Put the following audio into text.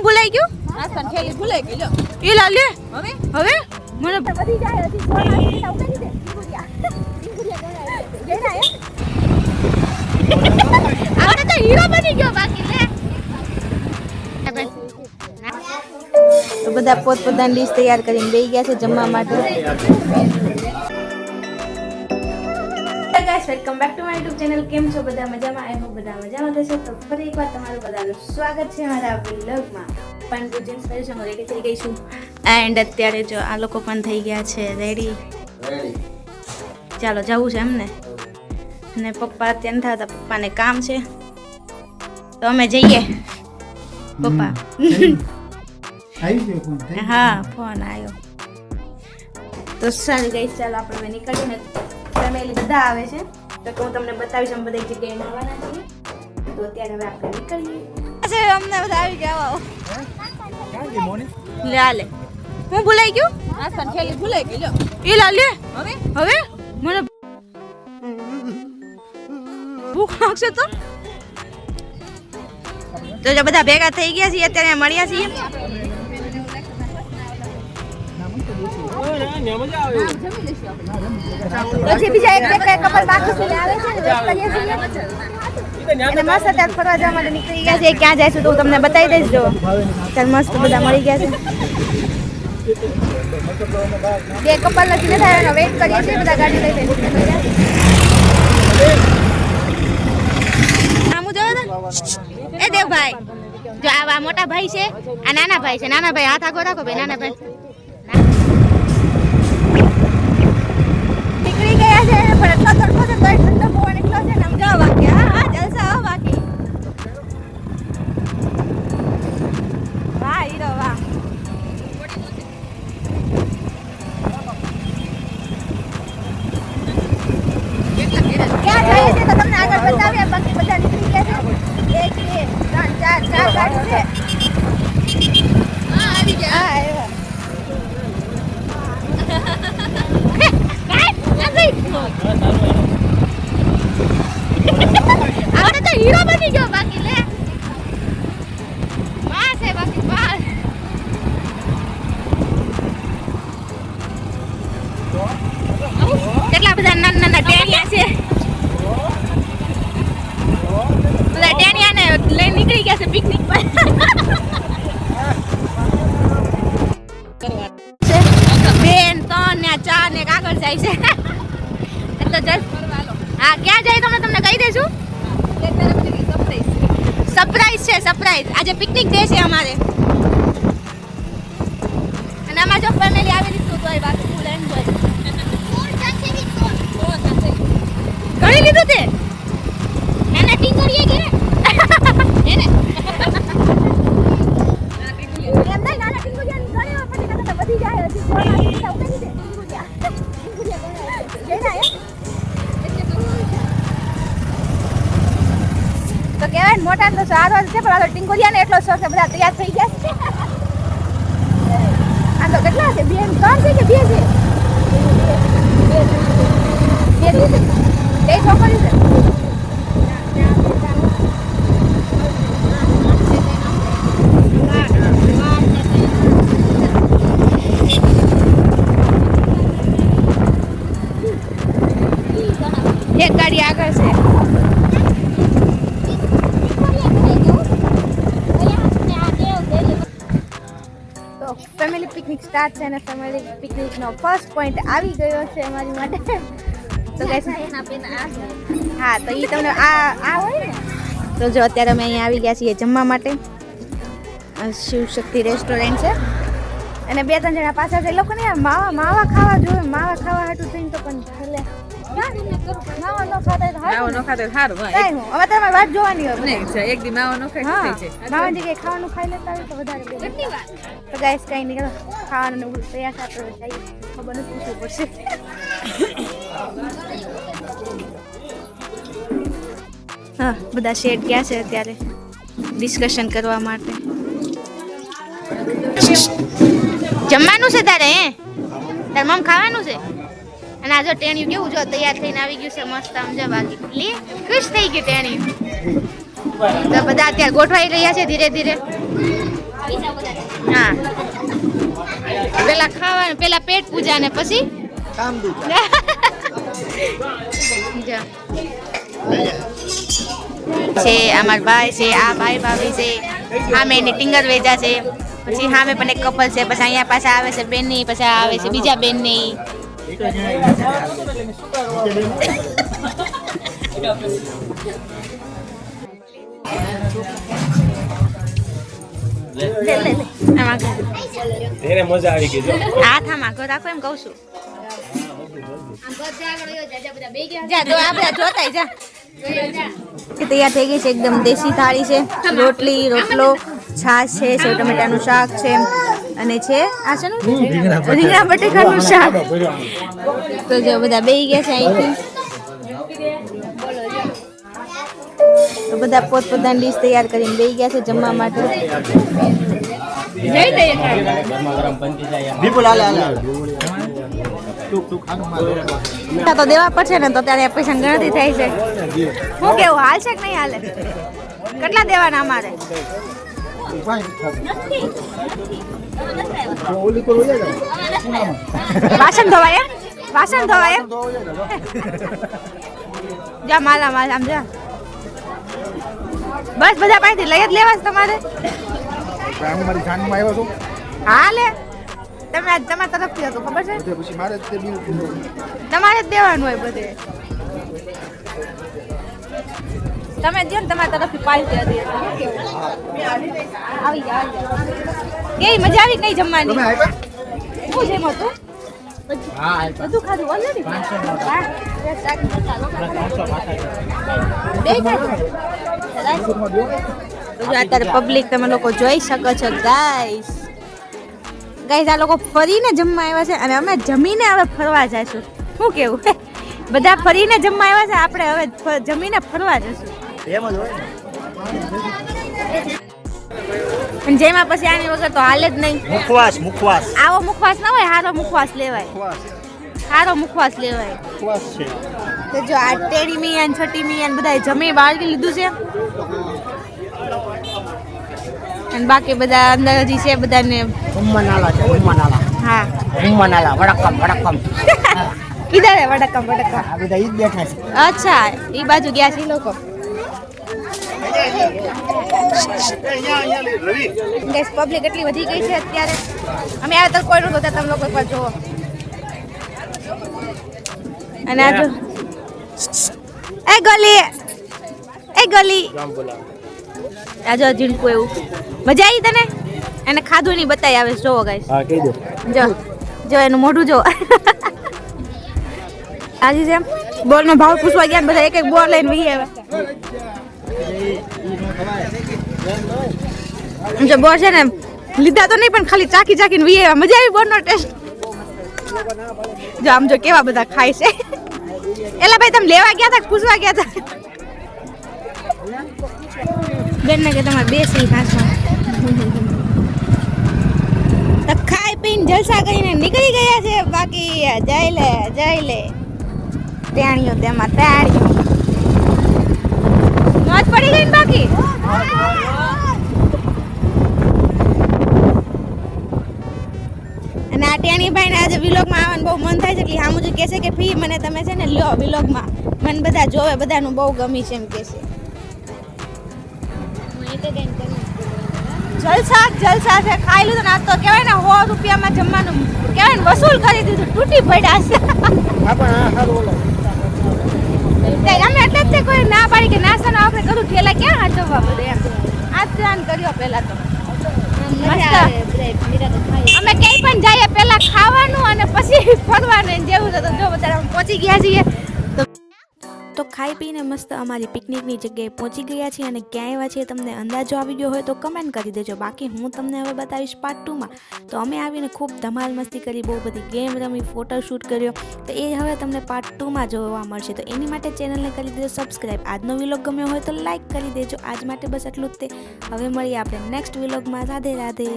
હું ભૂલાઈ ગયું નાસ્તાની થેલી ભૂલાઈ ગઈ લો એ લા લે હવે મને બધી જાય હતી ફોન આવી ઉતારી દે ટીંગુડિયા આવડે તો હીરો બની ગયો બાકી લે તો બધા પોતપોતાની ડીશ તૈયાર કરીને બેસી ગયા છે જમવા માટે guys welcome back to my YouTube channel કેમ છો બધા મજામાં આઈ હોપ બધા મજામાં થશે તો ફરી એકવાર તમારું બધાનું સ્વાગત છે મારા વ્લોગમાં પણ ગુજ્જન સ્પેશિયલ હું રેડી થઈ ગઈ છું એન્ડ અત્યારે જો આ લોકો પણ થઈ ગયા છે રેડી ચાલો જવું છે એમને અને પપ્પા અત્યારે થતા પપ્પાને કામ છે તો અમે જઈએ પપ્પા હા ફોન આવ્યો તો સારું ગઈ ચાલો આપણે નીકળીએ ને ફેમિલી બધા આવે છે તો હું તમને બતાવીશ અમે બધી જગ્યાએ મળવાના છીએ તો અત્યારે હવે આપણે નીકળીએ અમને બધા આવી ગયા લે લે હું ભૂલાઈ ગયું નાસ્તાની થેલી ભૂલાઈ ગઈ લો એ લા લે હવે મને ભૂખ લાગશે તો જો બધા ભેગા થઈ ગયા છીએ અત્યારે મળ્યા છીએ પછી બીજા એક કપલ બાકી છે આવે છે ને વેટ કરીએ છીએ અને મસ્ત અત્યારે ફરવા જવા માટે નીકળી ગયા છે ક્યાં જઈશું તો હું તમને બતાવી દઈશ જો ત્યારે મસ્ત બધા મળી ગયા છે બે કપલ નથી થાય એનો વેટ કરીએ છીએ બધા ગાડી લઈ આમુ જો એ દેવભાઈ જો આ મોટા ભાઈ છે આ નાના ભાઈ છે નાના ભાઈ હાથ આગો રાખો ભાઈ નાના ભાઈ નીકળી ગયા છે પણ એટલો તડકો છે તોય ઠંડો પવન એટલો છે ને આમ જાવ બાકી હા જલસા હો બાકી વાહ હીરો વાહ ક્યાં જાય છે તો તમને આગળ બતાવ્યા બાકી બધા નીકળી ગયા છે 1 2 3 4 ગાડી છે હા આવી ગયા હા આવ્યા આવડે તો હીરો બની ગયો બાકી લે વાહ છે બાકી વાહ કેટલા બધા નાના નાના ટેણિયા છે બધા ટેણિયા ને લઈને નીકળી ગયા છે પિકનિક પર બેન 3 ને 4 ને આગળ જાય છે એટલે જલ હા ક્યાં જાય તમને કહી દેશું સરપ્રાઈઝ છે સરપ્રાઈઝ આજે પિકનિક ડે છે અમારે અને આમાં જો ફેમિલી આવી દીધું તો એ બાકી ફૂલ એન્જોય ઘણી લીધું તે નાના ટીંગડીએ કે એને એમને નાના ટીંગુડિયા ઘણી વખત કહેતા બધી જાય હજી ફોન આવી ઉતારી દે ટીંગુડિયા તો કહેવાય ને મોટા તો સારો છે પણ આ તો ટીંગુડિયા ને એટલો શોખ છે બધા તૈયાર થઈ ગયા છે આ તો કેટલા છે 2 3 છે કે 2 છે બે છોકરી છે એક ગાડી આગળ છે તો ફેમિલી પિકનિક સ્ટાર્ટ છે અને ફેમિલી પિકનિકનો ફર્સ્ટ પોઈન્ટ આવી ગયો છે અમારી માટે તો ગાઈસ હા તો ઈ તમને આ હોય ને તો જો અત્યારે અમે અહીંયા આવી ગયા છીએ જમવા માટે શિવ શક્તિ રેસ્ટોરન્ટ છે અને 2 3 જણા પાછા છે લોકોને માવા ખાવા જોઈએ માવા ખાવા હાટું થઈને તો પણ છેલ્લે માવા ન ખાતા સારું હવે તમારે વાત જોવાની હોય નહીં એક દી માવો ન ખાઈ હા થઈ જાય માવાની જગ્યાએ ખાવાનું ખાઈ લેતા હોય તો વધારે કેટલી વાર તો ગાઈસ કઈ નહીં ખાવાનું તૈયાર થતો જઈએ ખબર નથી પૂછવું પડશે હા બધા શેડ ગયા છે અત્યારે ડિસ્કશન કરવા માટે જમવાનું છે તારે તાર મમ ખાવાનું છે અને આ જો ટેણિયું કેવું જો તૈયાર થઈને આવી ગયું છે મસ્ત આમ જો બાકી લે ખુશ થઈ ગયું ટેણિયું તો બધા અત્યારે ગોઠવાઈ રહ્યા છે ધીરે ધીરે હા પેલા ખાવાનું, પેલા પેટ પૂજા ને પછી કામ દૂધ જા. છે અમાર ભાઈ છે, આ ભાઈ ભાભી છે, સામે એની ટિંગર વેજા છે, પછી સામે પણ એક કપલ છે, પછી અહીંયા પાછા આવે છે બેનની, પછી આવે છે બીજા બેનની. એને મજા આવી ગઈ જો હાથ આમાં ઘર રાખો એમ કહું છું. જા તો આ બધા જોતાય જા. તૈયાર થઈ ગઈ છે, એકદમ દેશી થાળી છે, રોટલી, રોટલો, છાશ છે, સેવ ટમેટાનું શાક છે, અને છે આ છે ને રીંગણા બટેકાનું શાક. તો જો બધા બેહી ગયા છે અહીંથી. તો બધા પોતપોતાની ડીશ તૈયાર કરીને બેહી ગયા છે જમવા માટે. વિપુલ હાલે તો દેવા પડશે ને, તો ત્યારે પૈસા ગણતરી થાય છે. શું કેવું, હાલ છે કે નહીં હાલે? કેટલા દેવાના અમારે? વાસણ ધોવાય એમ? વાસણ ધોવાય એમ? જા માલા માલ આમ જા. બસ બધા પાસેથી લઈ જ લેવા છે તમારે. મારી જાનમાં આવ્યો છું હા લે, તમે આજ તમારા તરફથી હતું ખબર છે? પછી મારે જ તે બિલ તમારે જ દેવાનું હોય બધે. તમે દો ને તમારા તરફથી પાર્ટી હતી. આવી જા કેવી મજા આવી કઈ જમવાની? તમે આવ્યા શું જેમ હતું? હા બધું ખાધું ઓલરેડી? બે ખાધું. અત્યારે પબ્લિક તમે લોકો જોઈ શકો છો ગાઈસ. ગાઈસ આ લોકો ફરીને જમવા આવ્યા છે અને અમે જમીને હવે ફરવા જઈશું. શું કેવું? બધા ફરીને જમવા આવ્યા છે, આપણે હવે જમીને ફરવા જઈશું. એમ જ હોય અને જેમાં પછી આની વગર તો હાલે જ નહીં. મુખવાસ મુખવાસ આવો મુખવાસ ના હોય, હારો મુખવાસ લેવાય. હારો મુખવાસ લેવાય. મુખવાસ છે તો જો આ ટેડી મિયાન છઠ્ઠી મિયાન બધા જમી બાળગી લીધું છે, અને બાકી બધા અંદર હજી છે બધાને. ઉમ્મનાલા છે ઉમ્મનાલા હા ઉમ્મનાલા વડક્કમ વડક્કમ કીધા રે વડક્કમ વડક્કમ. આ બધા ઈ જ બેઠા છે અચ્છા એ બાજુ ગયા છે ઈ લોકો. ગેસ પબ્લિક એટલી વધી ગઈ છે અત્યારે. અમે આવ્યા તો કોઈ નહોતું, તમે લોકો એકવાર જુઓ. અને આ જો એ ગલી આ જો ઝીણકું એવું. મજા આવી તને? એને ખાધું નહીં બતાવી આવે છે, જોવો ગાઈસ. હા કહી દો જો એનું મોઢું જો. આજે જેમ બોલનો ભાવ પૂછવા ગયા ને બધા એક એક બોલ લઈને વી આવ્યા. જો બોલ છે ને લીધા તો નહીં પણ ખાલી ચાખી ચાખીને વી આવ્યા. મજા આવી બોલનો ટેસ્ટ. જો આમ જો કેવા બધા ખાય છે. એલા ભાઈ તમે લેવા ગયા હતા પૂછવા ગયા હતા? બેન ને કે તમારે બેસી ખાસમાં. તો ખાઈ પીને જલસા કરીને નીકળી ગયા છે. બાકી જઈ લે ટેણીઓ તેમાં ટેણીઓ મોજ પડી ગઈ ને બાકી. અને આ ટેણી ભાઈ ને આજે વિલોગમાં આવવાનું બહુ મન થાય છે, એટલે આમ જ કહે છે કે ફી મને તમે છે ને લ્યો વિલોગમાં, મને બધા જોવે, બધાનું બહુ ગમી છે એમ કે છે. જલસા છે, ખાઈ લીધું ને આજ તો કહેવાય ને 100 રૂપિયામાં જમવાનું કહેવાય ને વસૂલ કરી દીધું, તૂટી પડ્યા છે. અમે એટલે જ કોઈ ના પાડી કે નાસ્તાનો આપણે કરું ઠેલા ક્યાં હાચવવા બધે એમ. આ ધ્યાન કર્યો પહેલા તો મસ્ત. અમે ક્યાંય પણ જઈએ પહેલા ખાવાનું અને પછી ફરવાનું જેવું છે. તો જો બધા પહોંચી ગયા છીએ. તો ખાઈ પીને મસ્ત અમારી પિકનિકની જગ્યાએ પહોંચી ગયા છીએ અને ક્યાં આવ્યા છીએ તમને અંદાજો આવી ગયો હોય તો કમેન્ટ કરી દેજો. બાકી હું તમને હવે બતાવીશ પાર્ટ 2 માં. તો અમે આવીને ખૂબ ધમાલ મસ્તી કરી, બહુ બધી ગેમ રમી, ફોટોશૂટ કર્યો. તો એ હવે તમને પાર્ટ 2 માં જોવા મળશે. તો એની માટે ચેનલને કરી દેજો સબસ્ક્રાઈબ. આજનો વ્લોગ ગમ્યો હોય તો લાઈક કરી દેજો. આજ માટે બસ એટલું જ તે. હવે મળીએ આપણે નેક્સ્ટ વ્લોગમાં. રાધે રાધે.